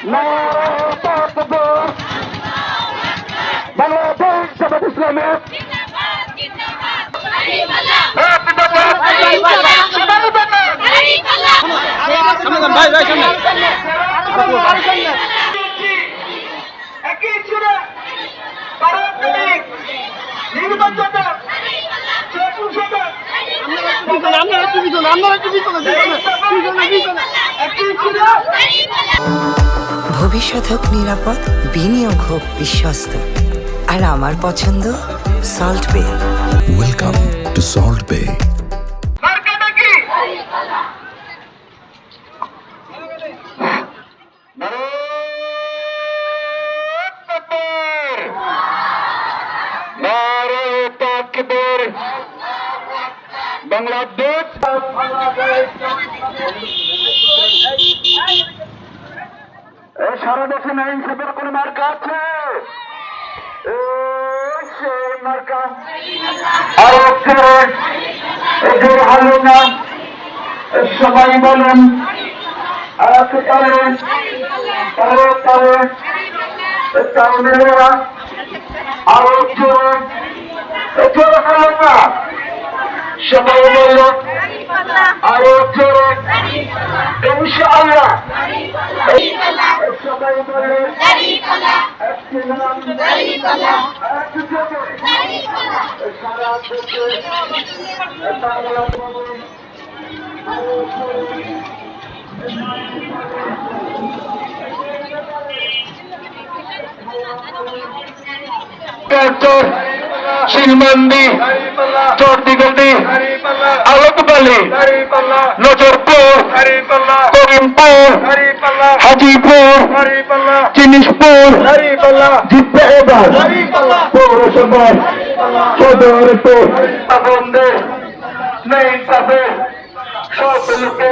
নারায়ে তাকবীর বাংলাদেশ জামাত ইসলামী একই ছিল পারস্পরিক নির্বাচন ভবিষ্যৎ হোক নিরাপদ, বিনিয়োগ হোক বিশ্বস্ত, আর আমার পছন্দ সল্ট বে। ওয়েলকাম টু সল্ট বে। বাংলাদেশ সারা দেশে নাই সবের কোন মার্কা আছে? সেই মার্কা আরো এদের ভালো না সবাই বলেন আরো জোরে ভালো না সবাই বলল আরো জোরে ইনশাআল্লাহ। সবাই বলে একটি নাম একটি জোরে সারা দেশে বাংলা শিলমন্দি চর্দিগন্ডি আলোকবালি নজরপুর করিমপুর হাজিপুর জিনিসপুর জিপ্পাবাদ পৌরসভা সদরপুর নেই পাবে সব লোকে